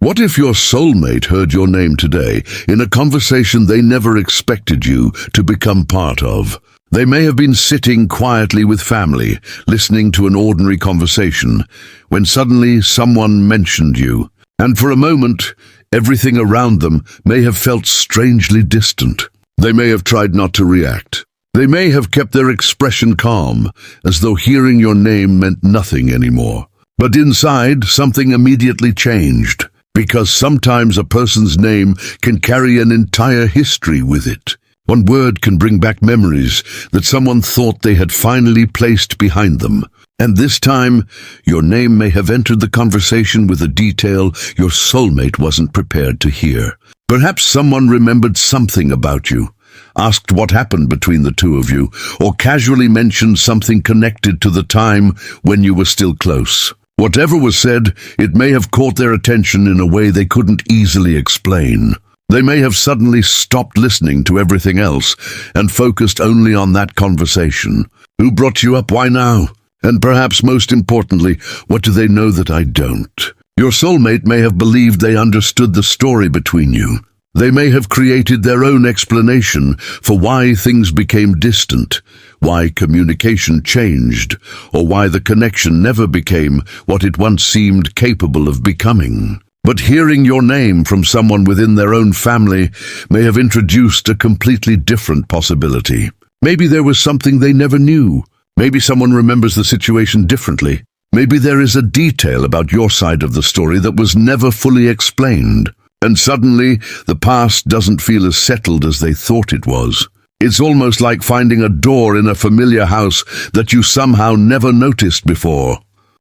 What if your soulmate heard your name today in a conversation they never expected you to become part of? They may have been sitting quietly with family, listening to an ordinary conversation, when suddenly someone mentioned you. And for a moment, everything around them may have felt strangely distant. They may have tried not to react. They may have kept their expression calm, as though hearing your name meant nothing anymore. But inside, something immediately changed. Because sometimes a person's name can carry an entire history with it. One word can bring back memories that someone thought they had finally placed behind them. And this time, your name may have entered the conversation with a detail your soulmate wasn't prepared to hear. Perhaps someone remembered something about you, asked what happened between the two of you, or casually mentioned something connected to the time when you were still close. Whatever was said, it may have caught their attention in a way they couldn't easily explain. They may have suddenly stopped listening to everything else and focused only on that conversation. Who brought you up? Why now? And perhaps most importantly, what do they know that I don't? Your soulmate may have believed they understood the story between you. They may have created their own explanation for why things became distant, why communication changed, or why the connection never became what it once seemed capable of becoming. But hearing your name from someone within their own family may have introduced a completely different possibility. Maybe there was something they never knew. Maybe someone remembers the situation differently. Maybe there is a detail about your side of the story that was never fully explained. And suddenly, the past doesn't feel as settled as they thought it was. It's almost like finding a door in a familiar house that you somehow never noticed before.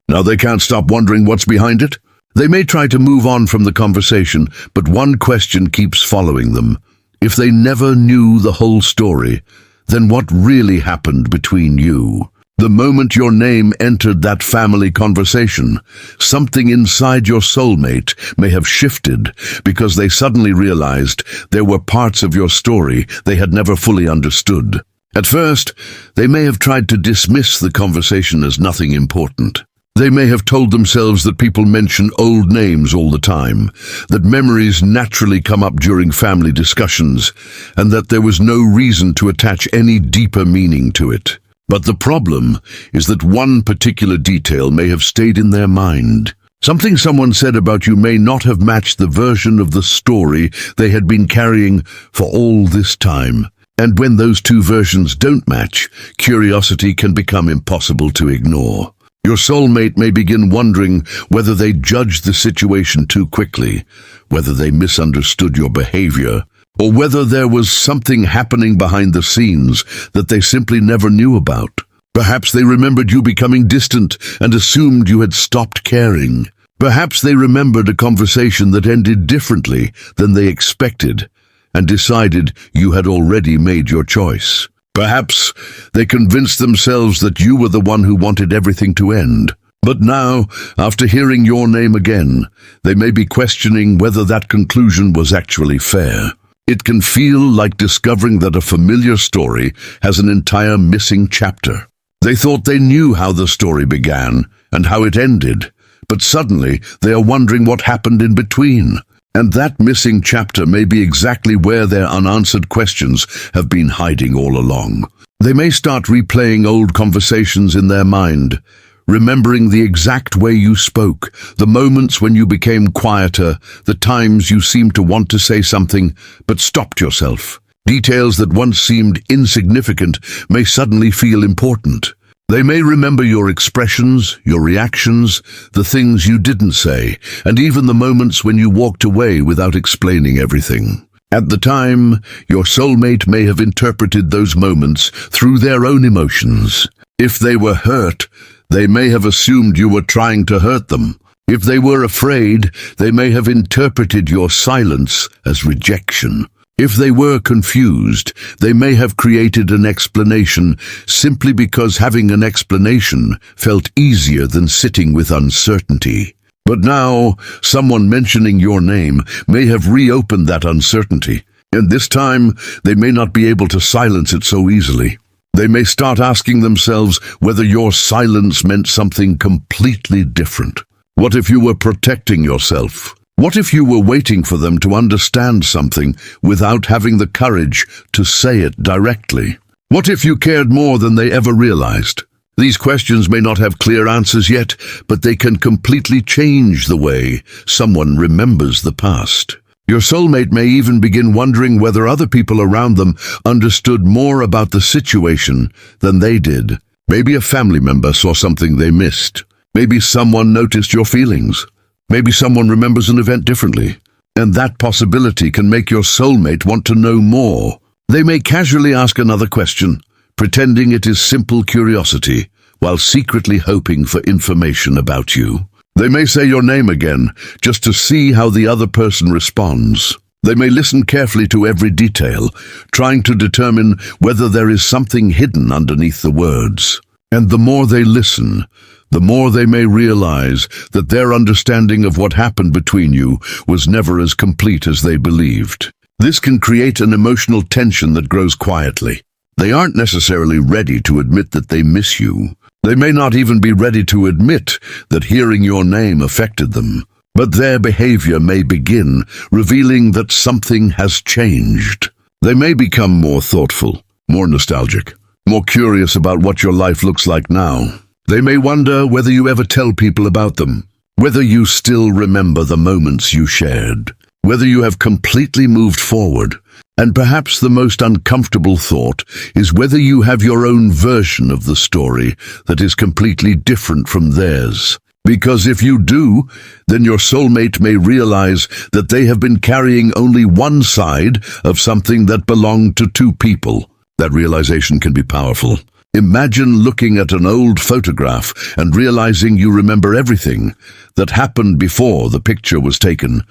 Now they can't stop wondering what's behind it. They may try to move on from the conversation, but one question keeps following them. If they never knew the whole story, then what really happened between you? The moment your name entered that family conversation, something inside your soulmate may have shifted because they suddenly realized there were parts of your story they had never fully understood. At first, they may have tried to dismiss the conversation as nothing important. They may have told themselves that people mention old names all the time, that memories naturally come up during family discussions, and that there was no reason to attach any deeper meaning to it. But the problem is that one particular detail may have stayed in their mind. Something someone said about you may not have matched the version of the story they had been carrying for all this time. And when those two versions don't match, curiosity can become impossible to ignore. Your soulmate may begin wondering whether they judged the situation too quickly, whether they misunderstood your behavior, or whether there was something happening behind the scenes that they simply never knew about. Perhaps they remembered you becoming distant and assumed you had stopped caring. Perhaps they remembered a conversation that ended differently than they expected and decided you had already made your choice. Perhaps they convinced themselves that you were the one who wanted everything to end. But now, after hearing your name again, they may be questioning whether that conclusion was actually fair. It can feel like discovering that a familiar story has an entire missing chapter. They thought they knew how the story began and how it ended, but suddenly they are wondering what happened in between. And that missing chapter may be exactly where their unanswered questions have been hiding all along. They may start replaying old conversations in their mind, remembering the exact way you spoke, the moments when you became quieter, the times you seemed to want to say something but stopped yourself. Details that once seemed insignificant may suddenly feel important. They may remember your expressions, your reactions, the things you didn't say, and even the moments when you walked away without explaining everything. At the time, your soulmate may have interpreted those moments through their own emotions. If they were hurt, they may have assumed you were trying to hurt them. If they were afraid, they may have interpreted your silence as rejection. If they were confused, they may have created an explanation simply because having an explanation felt easier than sitting with uncertainty. But now, someone mentioning your name may have reopened that uncertainty, and this time they may not be able to silence it so easily. They may start asking themselves whether your silence meant something completely different. What if you were protecting yourself? What if you were waiting for them to understand something without having the courage to say it directly? What if you cared more than they ever realized? These questions may not have clear answers yet, but they can completely change the way someone remembers the past. Your soulmate may even begin wondering whether other people around them understood more about the situation than they did. Maybe a family member saw something they missed. Maybe someone noticed your feelings. Maybe someone remembers an event differently. And that possibility can make your soulmate want to know more. They may casually ask another question, pretending it is simple curiosity, while secretly hoping for information about you. They may say your name again, just to see how the other person responds. They may listen carefully to every detail, trying to determine whether there is something hidden underneath the words. And the more they listen, the more they may realize that their understanding of what happened between you was never as complete as they believed. This can create an emotional tension that grows quietly. They aren't necessarily ready to admit that they miss you. They may not even be ready to admit that hearing your name affected them. But their behavior may begin, revealing that something has changed. They may become more thoughtful, more nostalgic, more curious about what your life looks like now. They may wonder whether you ever tell people about them, whether you still remember the moments you shared, whether you have completely moved forward. And perhaps the most uncomfortable thought is whether you have your own version of the story that is completely different from theirs. Because if you do, then your soulmate may realize that they have been carrying only one side of something that belonged to two people. That realization can be powerful. Imagine looking at an old photograph and realizing you remember everything that happened before the picture was taken,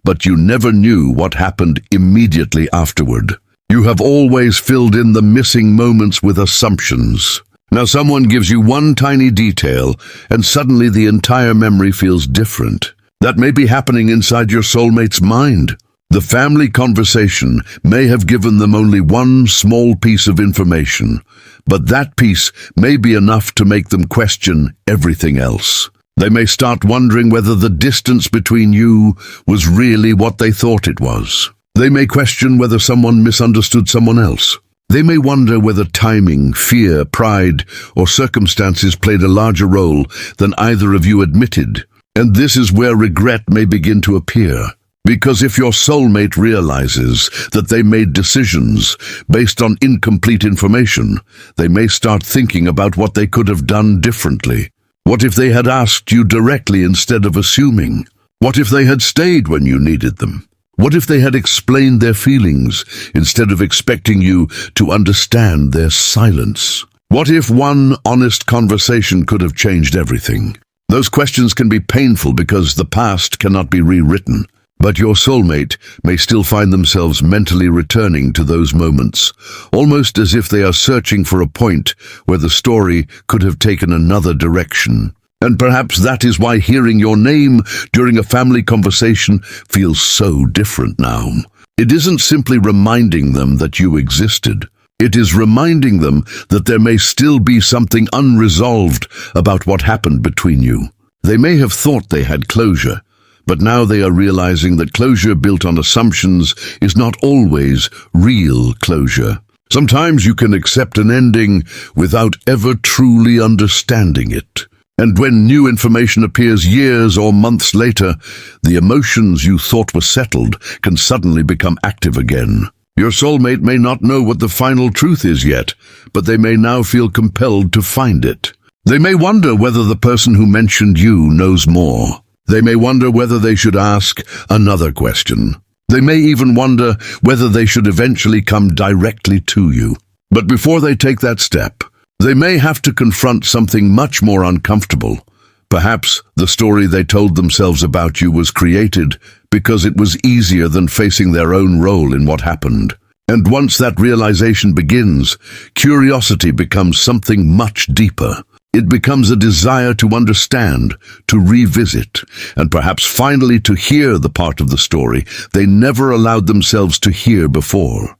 but you never knew what happened immediately afterward. You have always filled in the missing moments with assumptions. Now someone gives you one tiny detail, and suddenly the entire memory feels different. That may be happening inside your soulmate's mind. The family conversation may have given them only one small piece of information, but that piece may be enough to make them question everything else. They may start wondering whether the distance between you was really what they thought it was. They may question whether someone misunderstood someone else. They may wonder whether timing, fear, pride, or circumstances played a larger role than either of you admitted. And this is where regret may begin to appear. Because if your soulmate realizes that they made decisions based on incomplete information, they may start thinking about what they could have done differently. What if they had asked you directly instead of assuming? What if they had stayed when you needed them? What if they had explained their feelings instead of expecting you to understand their silence? What if one honest conversation could have changed everything? Those questions can be painful because the past cannot be rewritten. But your soulmate may still find themselves mentally returning to those moments, almost as if they are searching for a point where the story could have taken another direction. And perhaps that is why hearing your name during a family conversation feels so different now. It isn't simply reminding them that you existed. It is reminding them that there may still be something unresolved about what happened between you. They may have thought they had closure, but now they are realizing that closure built on assumptions is not always real closure. Sometimes you can accept an ending without ever truly understanding it. And when new information appears years or months later, the emotions you thought were settled can suddenly become active again. Your soulmate may not know what the final truth is yet, but they may now feel compelled to find it. They may wonder whether the person who mentioned you knows more. They may wonder whether they should ask another question. They may even wonder whether they should eventually come directly to you. But before they take that step, they may have to confront something much more uncomfortable. Perhaps the story they told themselves about you was created because it was easier than facing their own role in what happened. And once that realization begins, curiosity becomes something much deeper. It becomes a desire to understand, to revisit, and perhaps finally to hear the part of the story they never allowed themselves to hear before.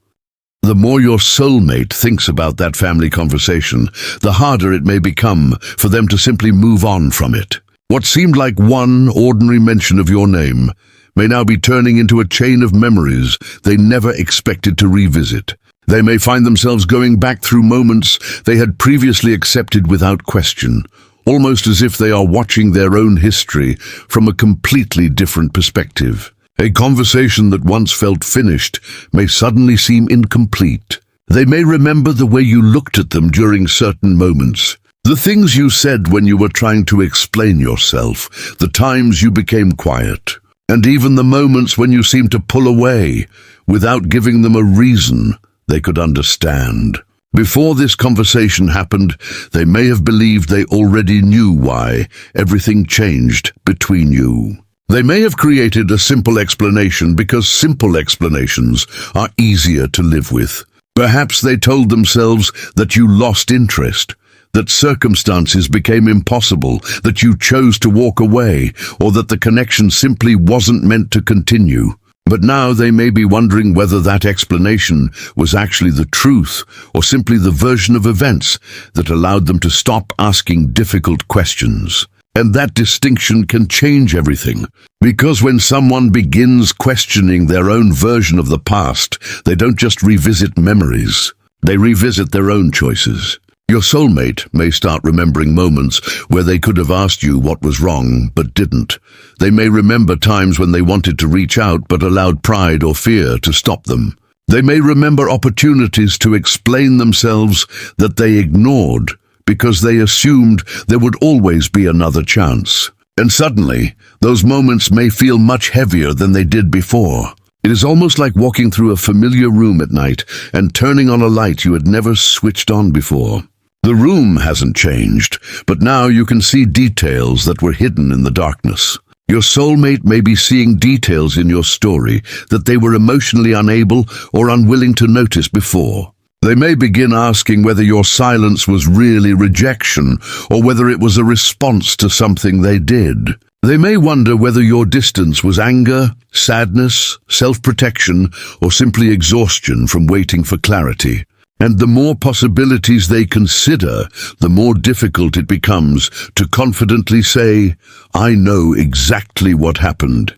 The more your soulmate thinks about that family conversation, the harder it may become for them to simply move on from it. What seemed like one ordinary mention of your name may now be turning into a chain of memories they never expected to revisit. They may find themselves going back through moments they had previously accepted without question, almost as if they are watching their own history from a completely different perspective. A conversation that once felt finished may suddenly seem incomplete. They may remember the way you looked at them during certain moments, the things you said when you were trying to explain yourself, the times you became quiet, and even the moments when you seemed to pull away without giving them a reason they could understand. Before this conversation happened, they may have believed they already knew why everything changed between you. They may have created a simple explanation because simple explanations are easier to live with. Perhaps they told themselves that you lost interest, that circumstances became impossible, that you chose to walk away, or that the connection simply wasn't meant to continue. But now they may be wondering whether that explanation was actually the truth or simply the version of events that allowed them to stop asking difficult questions. And that distinction can change everything, because when someone begins questioning their own version of the past, they don't just revisit memories, they revisit their own choices. Your soulmate may start remembering moments where they could have asked you what was wrong but didn't. They may remember times when they wanted to reach out but allowed pride or fear to stop them. They may remember opportunities to explain themselves that they ignored because they assumed there would always be another chance. And suddenly, those moments may feel much heavier than they did before. It is almost like walking through a familiar room at night and turning on a light you had never switched on before. The room hasn't changed, but now you can see details that were hidden in the darkness. Your soulmate may be seeing details in your story that they were emotionally unable or unwilling to notice before. They may begin asking whether your silence was really rejection or whether it was a response to something they did. They may wonder whether your distance was anger, sadness, self-protection, or simply exhaustion from waiting for clarity. And the more possibilities they consider, the more difficult it becomes to confidently say, "I know exactly what happened."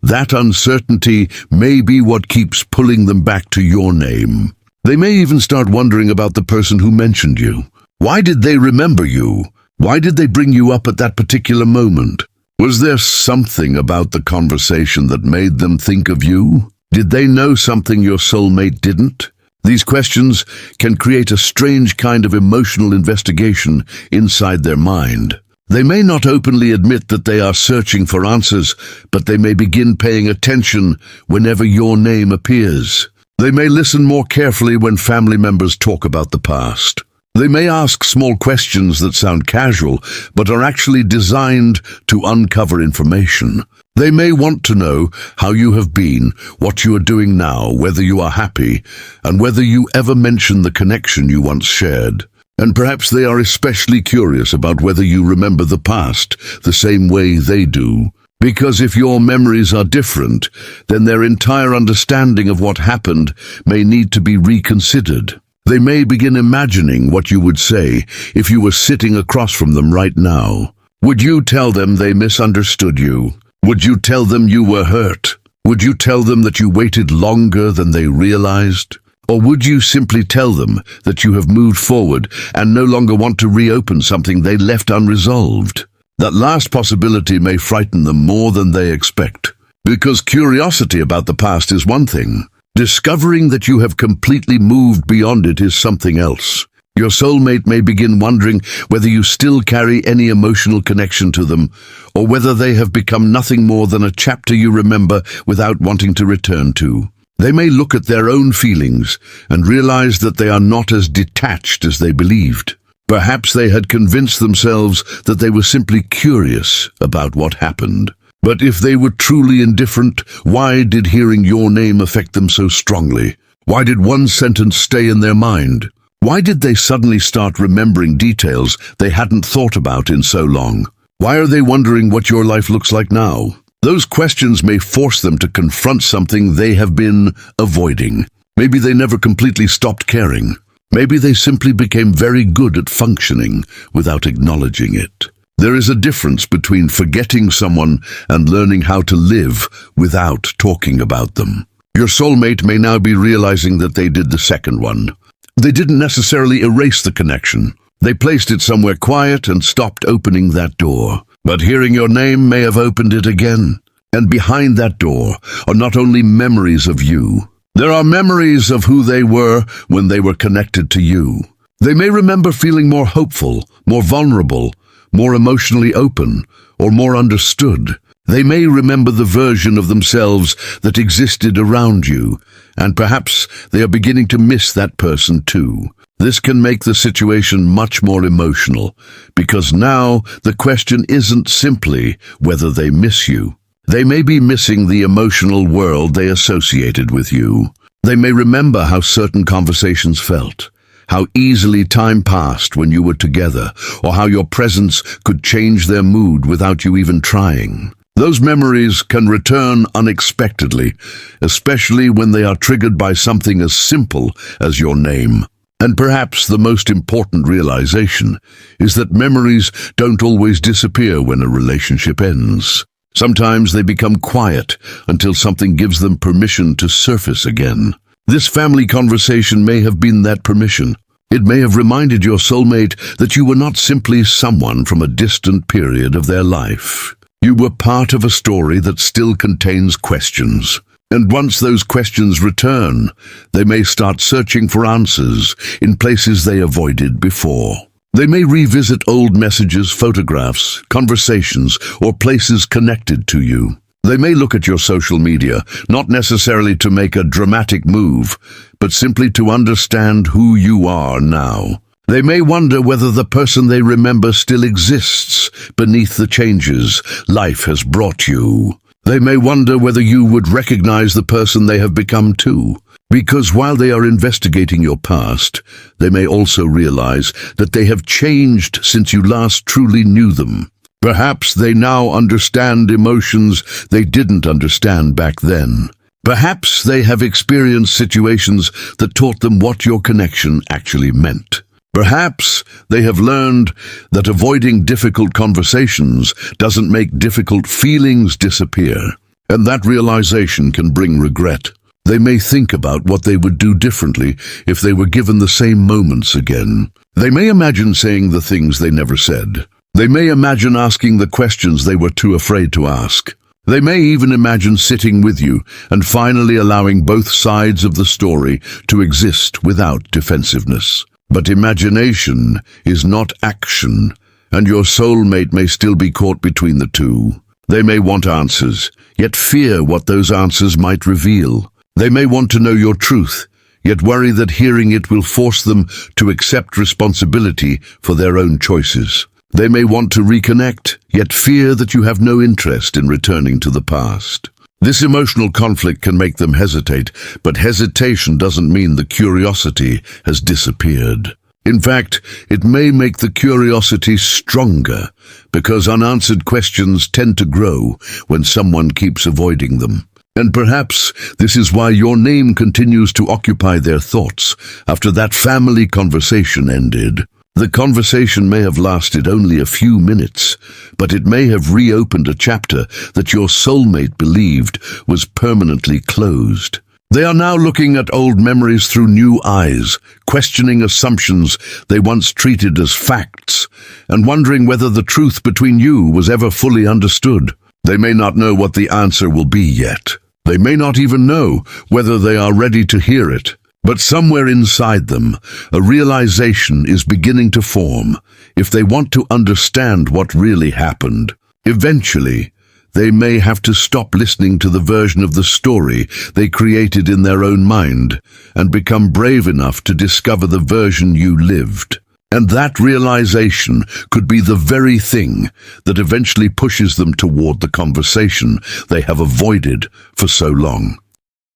That uncertainty may be what keeps pulling them back to your name. They may even start wondering about the person who mentioned you. Why did they remember you? Why did they bring you up at that particular moment? Was there something about the conversation that made them think of you? Did they know something your soulmate didn't? These questions can create a strange kind of emotional investigation inside their mind. They may not openly admit that they are searching for answers, but they may begin paying attention whenever your name appears. They may listen more carefully when family members talk about the past. They may ask small questions that sound casual, but are actually designed to uncover information. They may want to know how you have been, what you are doing now, whether you are happy, and whether you ever mention the connection you once shared. And perhaps they are especially curious about whether you remember the past the same way they do. Because if your memories are different, then their entire understanding of what happened may need to be reconsidered. They may begin imagining what you would say if you were sitting across from them right now. Would you tell them they misunderstood you? Would you tell them you were hurt? Would you tell them that you waited longer than they realized? Or would you simply tell them that you have moved forward and no longer want to reopen something they left unresolved? That last possibility may frighten them more than they expect, because curiosity about the past is one thing. Discovering that you have completely moved beyond it is something else. Your soulmate may begin wondering whether you still carry any emotional connection to them, or whether they have become nothing more than a chapter you remember without wanting to return to. They may look at their own feelings and realize that they are not as detached as they believed. Perhaps they had convinced themselves that they were simply curious about what happened. But if they were truly indifferent, why did hearing your name affect them so strongly? Why did one sentence stay in their mind? Why did they suddenly start remembering details they hadn't thought about in so long? Why are they wondering what your life looks like now? Those questions may force them to confront something they have been avoiding. Maybe they never completely stopped caring. Maybe they simply became very good at functioning without acknowledging it. There is a difference between forgetting someone and learning how to live without talking about them. Your soulmate may now be realizing that they did the second one. They didn't necessarily erase the connection. They placed it somewhere quiet and stopped opening that door. But hearing your name may have opened it again. And behind that door are not only memories of you. There are memories of who they were when they were connected to you. They may remember feeling more hopeful, more vulnerable, more emotionally open, or more understood. They may remember the version of themselves that existed around you, and perhaps they are beginning to miss that person too. This can make the situation much more emotional, because now the question isn't simply whether they miss you. They may be missing the emotional world they associated with you. They may remember how certain conversations felt, how easily time passed when you were together, or how your presence could change their mood without you even trying. Those memories can return unexpectedly, especially when they are triggered by something as simple as your name. And perhaps the most important realization is that memories don't always disappear when a relationship ends. Sometimes they become quiet until something gives them permission to surface again. This family conversation may have been that permission. It may have reminded your soulmate that you were not simply someone from a distant period of their life. You were part of a story that still contains questions. And once those questions return, they may start searching for answers in places they avoided before. They may revisit old messages, photographs, conversations, or places connected to you. They may look at your social media, not necessarily to make a dramatic move, but simply to understand who you are now. They may wonder whether the person they remember still exists beneath the changes life has brought you. They may wonder whether you would recognize the person they have become too. Because while they are investigating your past, they may also realize that they have changed since you last truly knew them. Perhaps they now understand emotions they didn't understand back then. Perhaps they have experienced situations that taught them what your connection actually meant. Perhaps they have learned that avoiding difficult conversations doesn't make difficult feelings disappear, and that realization can bring regret. They may think about what they would do differently if they were given the same moments again. They may imagine saying the things they never said. They may imagine asking the questions they were too afraid to ask. They may even imagine sitting with you and finally allowing both sides of the story to exist without defensiveness. But imagination is not action, and your soulmate may still be caught between the two. They may want answers, yet fear what those answers might reveal. They may want to know your truth, yet worry that hearing it will force them to accept responsibility for their own choices. They may want to reconnect, yet fear that you have no interest in returning to the past. This emotional conflict can make them hesitate, but hesitation doesn't mean the curiosity has disappeared. In fact, it may make the curiosity stronger, because unanswered questions tend to grow when someone keeps avoiding them. And perhaps this is why your name continues to occupy their thoughts after that family conversation ended. The conversation may have lasted only a few minutes, but it may have reopened a chapter that your soulmate believed was permanently closed. They are now looking at old memories through new eyes, questioning assumptions they once treated as facts, and wondering whether the truth between you was ever fully understood. They may not know what the answer will be yet. They may not even know whether they are ready to hear it. But somewhere inside them, a realization is beginning to form. If they want to understand what really happened, eventually, they may have to stop listening to the version of the story they created in their own mind and become brave enough to discover the version you lived. And that realization could be the very thing that eventually pushes them toward the conversation they have avoided for so long.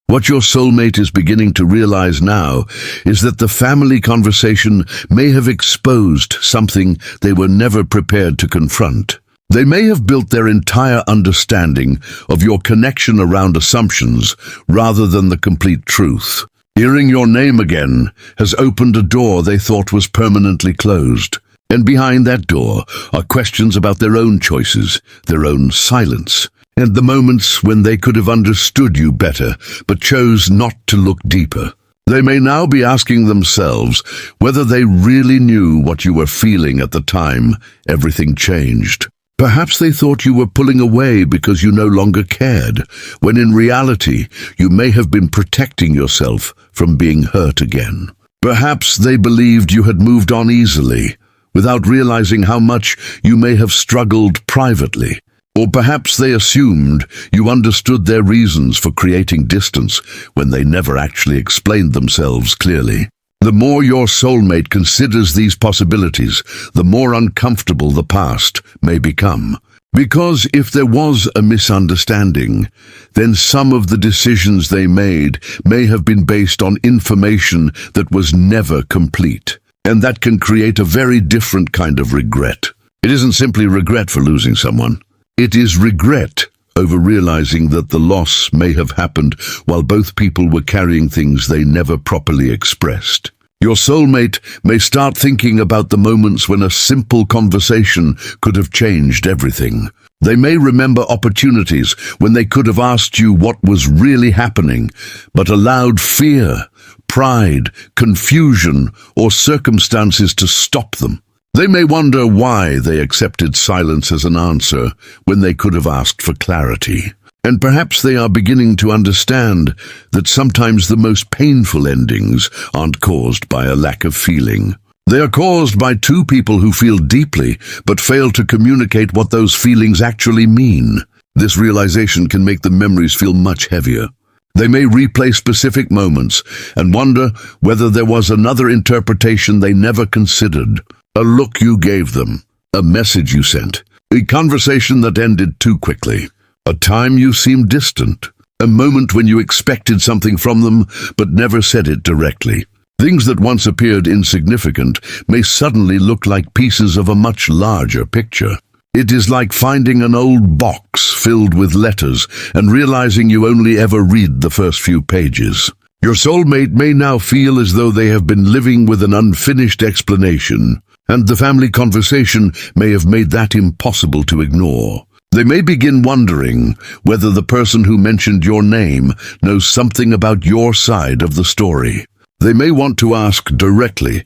What your soulmate is beginning to realize now is that the family conversation may have exposed something they were never prepared to confront. They may have built their entire understanding of your connection around assumptions rather than the complete truth. Hearing your name again has opened a door they thought was permanently closed. And behind that door are questions about their own choices, their own silence, and the moments when they could have understood you better, but chose not to look deeper. They may now be asking themselves whether they really knew what you were feeling at the time everything changed. Perhaps they thought you were pulling away because you no longer cared, when in reality you may have been protecting yourself from being hurt again. Perhaps they believed you had moved on easily, without realizing how much you may have struggled privately. Or perhaps they assumed you understood their reasons for creating distance when they never actually explained themselves clearly. The more your soulmate considers these possibilities, the more uncomfortable the past may become. Because if there was a misunderstanding, then some of the decisions they made may have been based on information that was never complete. And that can create a very different kind of regret. It isn't simply regret for losing someone. It is regret over realizing that the loss may have happened while both people were carrying things they never properly expressed. Your soulmate may start thinking about the moments when a simple conversation could have changed everything. They may remember opportunities when they could have asked you what was really happening, but allowed fear, pride, confusion, or circumstances to stop them. They may wonder why they accepted silence as an answer when they could have asked for clarity. And perhaps they are beginning to understand that sometimes the most painful endings aren't caused by a lack of feeling. They are caused by two people who feel deeply but fail to communicate what those feelings actually mean. This realization can make the memories feel much heavier. They may replay specific moments and wonder whether there was another interpretation they never considered. A look you gave them, a message you sent, a conversation that ended too quickly, a time you seemed distant, a moment when you expected something from them but never said it directly. Things that once appeared insignificant may suddenly look like pieces of a much larger picture. It is like finding an old box filled with letters and realizing you only ever read the first few pages. Your soulmate may now feel as though they have been living with an unfinished explanation, and the family conversation may have made that impossible to ignore. They may begin wondering whether the person who mentioned your name knows something about your side of the story. They may want to ask directly,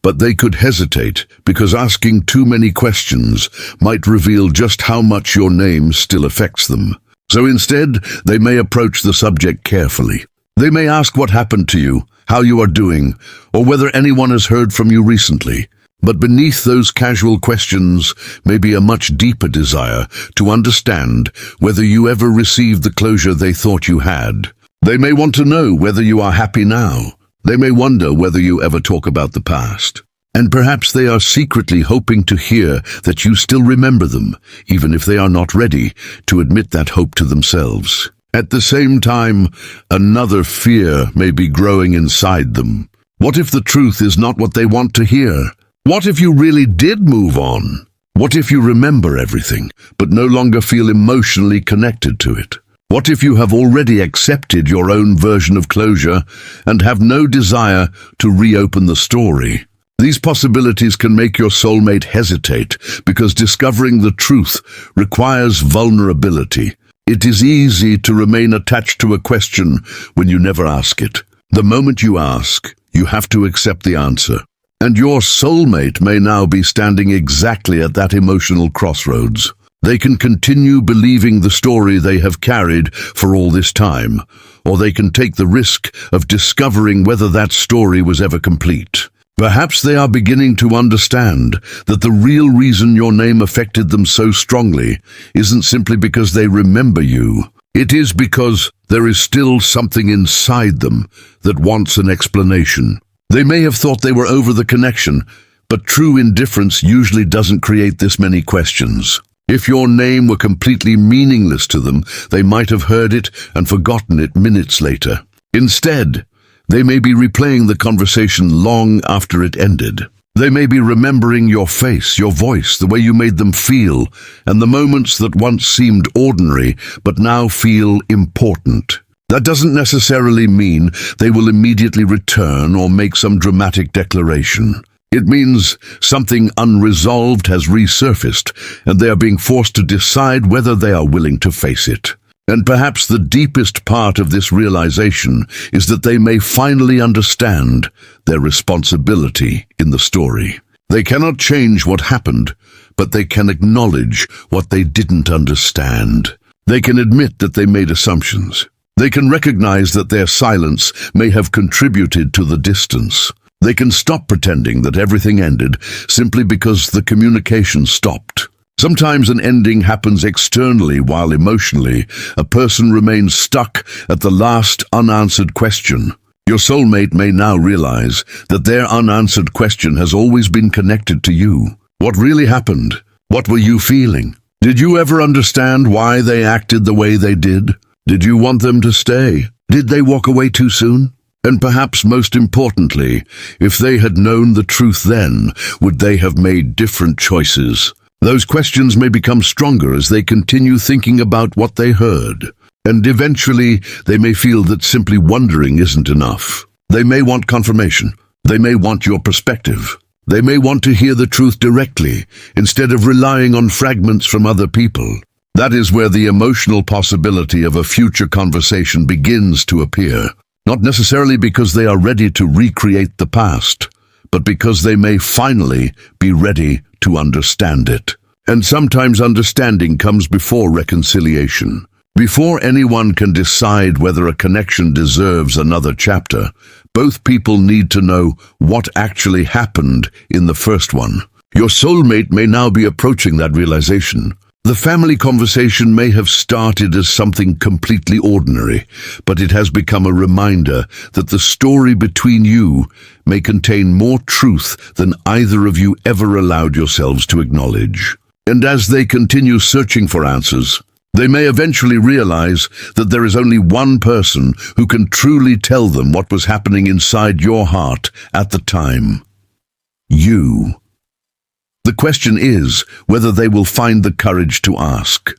but they could hesitate because asking too many questions might reveal just how much your name still affects them. So instead, they may approach the subject carefully. They may ask what happened to you, how you are doing, or whether anyone has heard from you recently. But beneath those casual questions may be a much deeper desire to understand whether you ever received the closure they thought you had. They may want to know whether you are happy now. They may wonder whether you ever talk about the past. And perhaps they are secretly hoping to hear that you still remember them, even if they are not ready to admit that hope to themselves. At the same time, another fear may be growing inside them. What if the truth is not what they want to hear? What if you really did move on? What if you remember everything, but no longer feel emotionally connected to it? What if you have already accepted your own version of closure and have no desire to reopen the story? These possibilities can make your soulmate hesitate because discovering the truth requires vulnerability. It is easy to remain attached to a question when you never ask it. The moment you ask, you have to accept the answer. And your soulmate may now be standing exactly at that emotional crossroads. They can continue believing the story they have carried for all this time, or they can take the risk of discovering whether that story was ever complete. Perhaps they are beginning to understand that the real reason your name affected them so strongly isn't simply because they remember you. It is because there is still something inside them that wants an explanation. They may have thought they were over the connection, but true indifference usually doesn't create this many questions. If your name were completely meaningless to them, they might have heard it and forgotten it minutes later. Instead, they may be replaying the conversation long after it ended. They may be remembering your face, your voice, the way you made them feel, and the moments that once seemed ordinary but now feel important. That doesn't necessarily mean they will immediately return or make some dramatic declaration. It means something unresolved has resurfaced, and they are being forced to decide whether they are willing to face it. And perhaps the deepest part of this realization is that they may finally understand their responsibility in the story. They cannot change what happened, but they can acknowledge what they didn't understand. They can admit that they made assumptions. They can recognize that their silence may have contributed to the distance. They can stop pretending that everything ended simply because the communication stopped. Sometimes an ending happens externally while emotionally a person remains stuck at the last unanswered question. Your soulmate may now realize that their unanswered question has always been connected to you. What really happened? What were you feeling? Did you ever understand why they acted the way they did? Did you want them to stay? Did they walk away too soon? And perhaps most importantly, if they had known the truth then, would they have made different choices? Those questions may become stronger as they continue thinking about what they heard. And eventually, they may feel that simply wondering isn't enough. They may want confirmation. They may want your perspective. They may want to hear the truth directly, instead of relying on fragments from other people. That is where the emotional possibility of a future conversation begins to appear. Not necessarily because they are ready to recreate the past, but because they may finally be ready to understand it. And sometimes understanding comes before reconciliation. Before anyone can decide whether a connection deserves another chapter, both people need to know what actually happened in the first one. Your soulmate may now be approaching that realization. The family conversation may have started as something completely ordinary, but it has become a reminder that the story between you may contain more truth than either of you ever allowed yourselves to acknowledge. And as they continue searching for answers, they may eventually realize that there is only one person who can truly tell them what was happening inside your heart at the time. You. The question is whether they will find the courage to ask.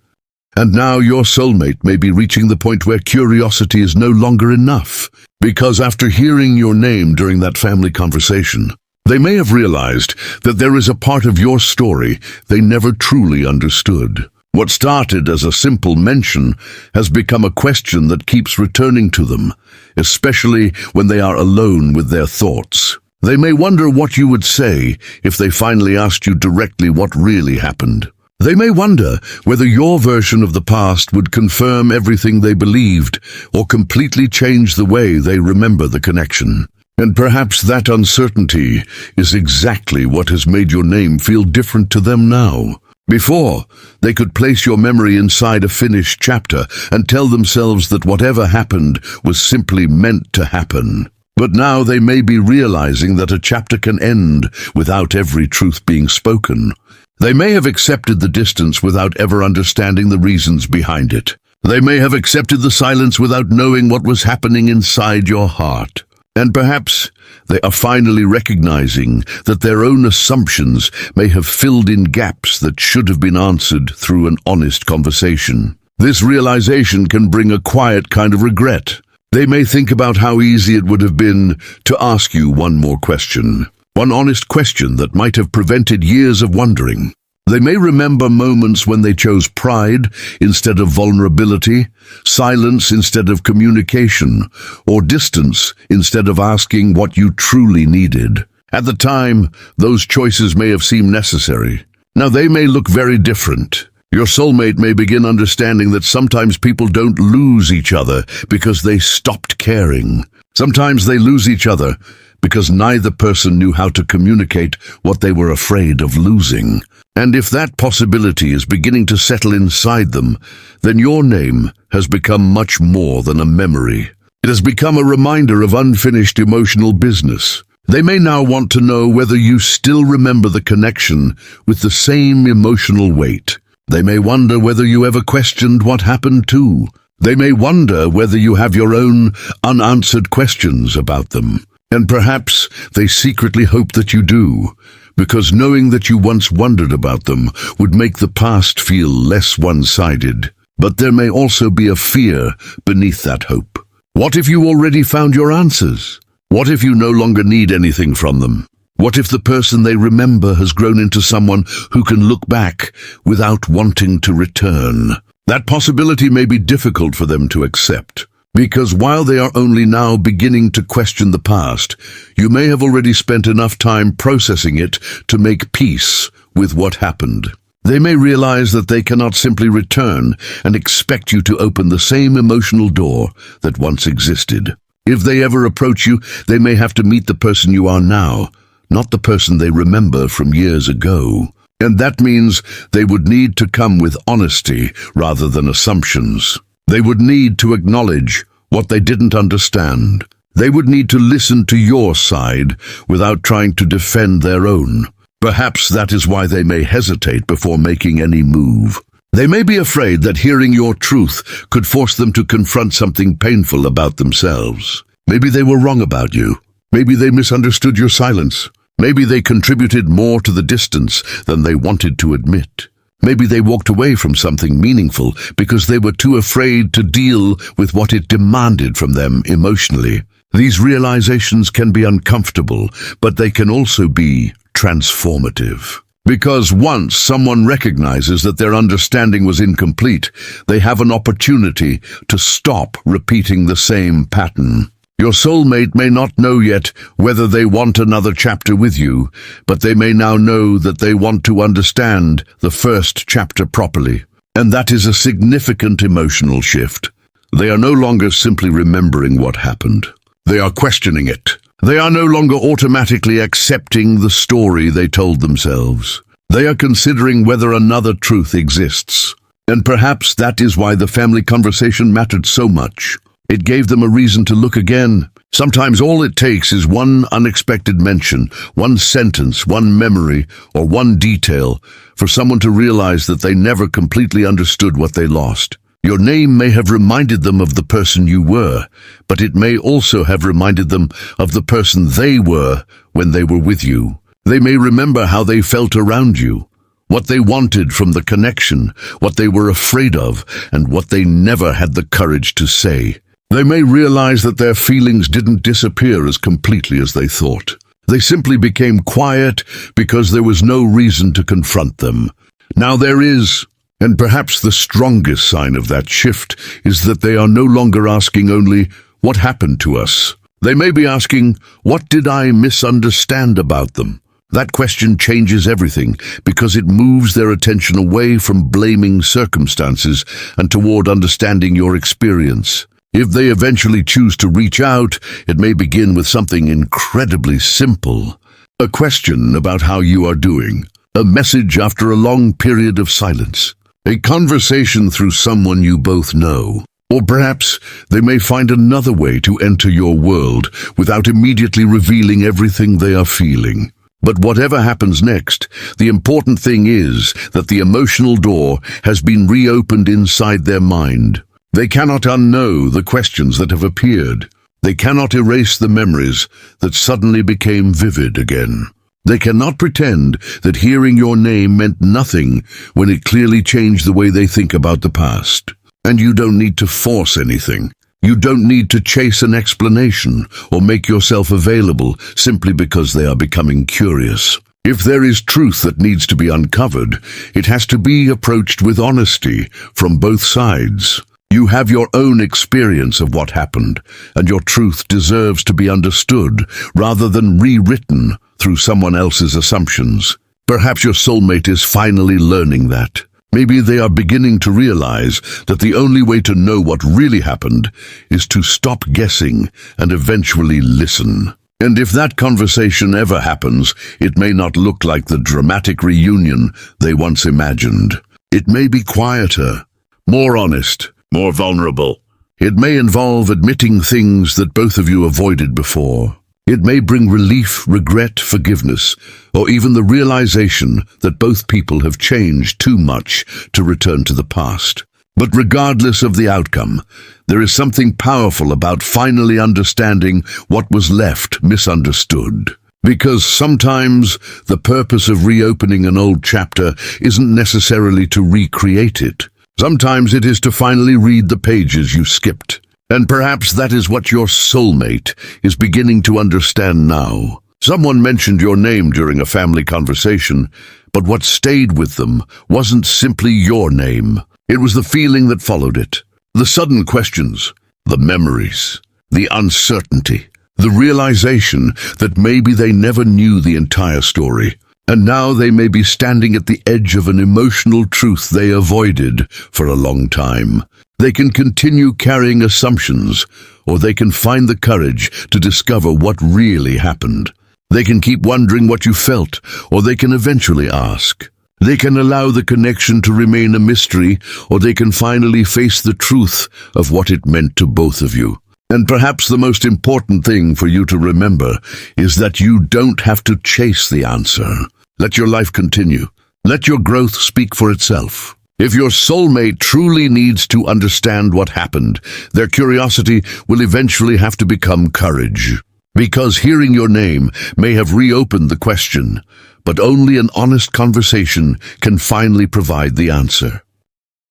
And now your soulmate may be reaching the point where curiosity is no longer enough, because after hearing your name during that family conversation, they may have realized that there is a part of your story they never truly understood. What started as a simple mention has become a question that keeps returning to them, especially when they are alone with their thoughts. They may wonder what you would say if they finally asked you directly what really happened. They may wonder whether your version of the past would confirm everything they believed or completely change the way they remember the connection. And perhaps that uncertainty is exactly what has made your name feel different to them now. Before, they could place your memory inside a finished chapter and tell themselves that whatever happened was simply meant to happen. But now they may be realizing that a chapter can end without every truth being spoken. They may have accepted the distance without ever understanding the reasons behind it. They may have accepted the silence without knowing what was happening inside your heart. And perhaps they are finally recognizing that their own assumptions may have filled in gaps that should have been answered through an honest conversation. This realization can bring a quiet kind of regret. They may think about how easy it would have been to ask you one more question, one honest question that might have prevented years of wondering. They may remember moments when they chose pride instead of vulnerability, silence instead of communication, or distance instead of asking what you truly needed. At the time, those choices may have seemed necessary. Now they may look very different. Your soulmate may begin understanding that sometimes people don't lose each other because they stopped caring. Sometimes they lose each other because neither person knew how to communicate what they were afraid of losing. And if that possibility is beginning to settle inside them, then your name has become much more than a memory. It has become a reminder of unfinished emotional business. They may now want to know whether you still remember the connection with the same emotional weight. They may wonder whether you ever questioned what happened too. They may wonder whether you have your own unanswered questions about them. And perhaps they secretly hope that you do, because knowing that you once wondered about them would make the past feel less one-sided. But there may also be a fear beneath that hope. What if you already found your answers? What if you no longer need anything from them? What if the person they remember has grown into someone who can look back without wanting to return? That possibility may be difficult for them to accept, because while they are only now beginning to question the past, you may have already spent enough time processing it to make peace with what happened. They may realize that they cannot simply return and expect you to open the same emotional door that once existed. If they ever approach you, they may have to meet the person you are now, not the person they remember from years ago. And that means they would need to come with honesty rather than assumptions. They would need to acknowledge what they didn't understand. They would need to listen to your side without trying to defend their own. Perhaps that is why they may hesitate before making any move. They may be afraid that hearing your truth could force them to confront something painful about themselves. Maybe they were wrong about you. Maybe they misunderstood your silence. Maybe they contributed more to the distance than they wanted to admit. Maybe they walked away from something meaningful because they were too afraid to deal with what it demanded from them emotionally. These realizations can be uncomfortable, but they can also be transformative. Because once someone recognizes that their understanding was incomplete, they have an opportunity to stop repeating the same pattern. Your soulmate may not know yet whether they want another chapter with you, but they may now know that they want to understand the first chapter properly. And that is a significant emotional shift. They are no longer simply remembering what happened. They are questioning it. They are no longer automatically accepting the story they told themselves. They are considering whether another truth exists. And perhaps that is why the family conversation mattered so much. It gave them a reason to look again. Sometimes all it takes is one unexpected mention, one sentence, one memory, or one detail for someone to realize that they never completely understood what they lost. Your name may have reminded them of the person you were, but it may also have reminded them of the person they were when they were with you. They may remember how they felt around you, what they wanted from the connection, what they were afraid of, and what they never had the courage to say. They may realize that their feelings didn't disappear as completely as they thought. They simply became quiet because there was no reason to confront them. Now there is. And perhaps the strongest sign of that shift is that they are no longer asking only, "What happened to us?" They may be asking, "What did I misunderstand about them?" That question changes everything because it moves their attention away from blaming circumstances and toward understanding your experience. If they eventually choose to reach out, it may begin with something incredibly simple. A question about how you are doing. A message after a long period of silence. A conversation through someone you both know. Or perhaps they may find another way to enter your world without immediately revealing everything they are feeling. But whatever happens next, the important thing is that the emotional door has been reopened inside their mind. They cannot unknow the questions that have appeared. They cannot erase the memories that suddenly became vivid again. They cannot pretend that hearing your name meant nothing when it clearly changed the way they think about the past. And you don't need to force anything. You don't need to chase an explanation or make yourself available simply because they are becoming curious. If there is truth that needs to be uncovered, it has to be approached with honesty from both sides. You have your own experience of what happened, and your truth deserves to be understood rather than rewritten through someone else's assumptions. Perhaps your soulmate is finally learning that. Maybe they are beginning to realize that the only way to know what really happened is to stop guessing and eventually listen. And if that conversation ever happens, it may not look like the dramatic reunion they once imagined. It may be quieter, more honest, more vulnerable. It may involve admitting things that both of you avoided before. It may bring relief, regret, forgiveness, or even the realization that both people have changed too much to return to the past. But regardless of the outcome, there is something powerful about finally understanding what was left misunderstood. Because sometimes the purpose of reopening an old chapter isn't necessarily to recreate it. Sometimes it is to finally read the pages you skipped. And perhaps that is what your soulmate is beginning to understand now. Someone mentioned your name during a family conversation, but what stayed with them wasn't simply your name. It was the feeling that followed it. The sudden questions, the memories, the uncertainty, the realization that maybe they never knew the entire story. And now they may be standing at the edge of an emotional truth they avoided for a long time. They can continue carrying assumptions, or they can find the courage to discover what really happened. They can keep wondering what you felt, or they can eventually ask. They can allow the connection to remain a mystery, or they can finally face the truth of what it meant to both of you. And perhaps the most important thing for you to remember is that you don't have to chase the answer. Let your life continue. Let your growth speak for itself. If your soulmate truly needs to understand what happened, their curiosity will eventually have to become courage. Because hearing your name may have reopened the question, but only an honest conversation can finally provide the answer.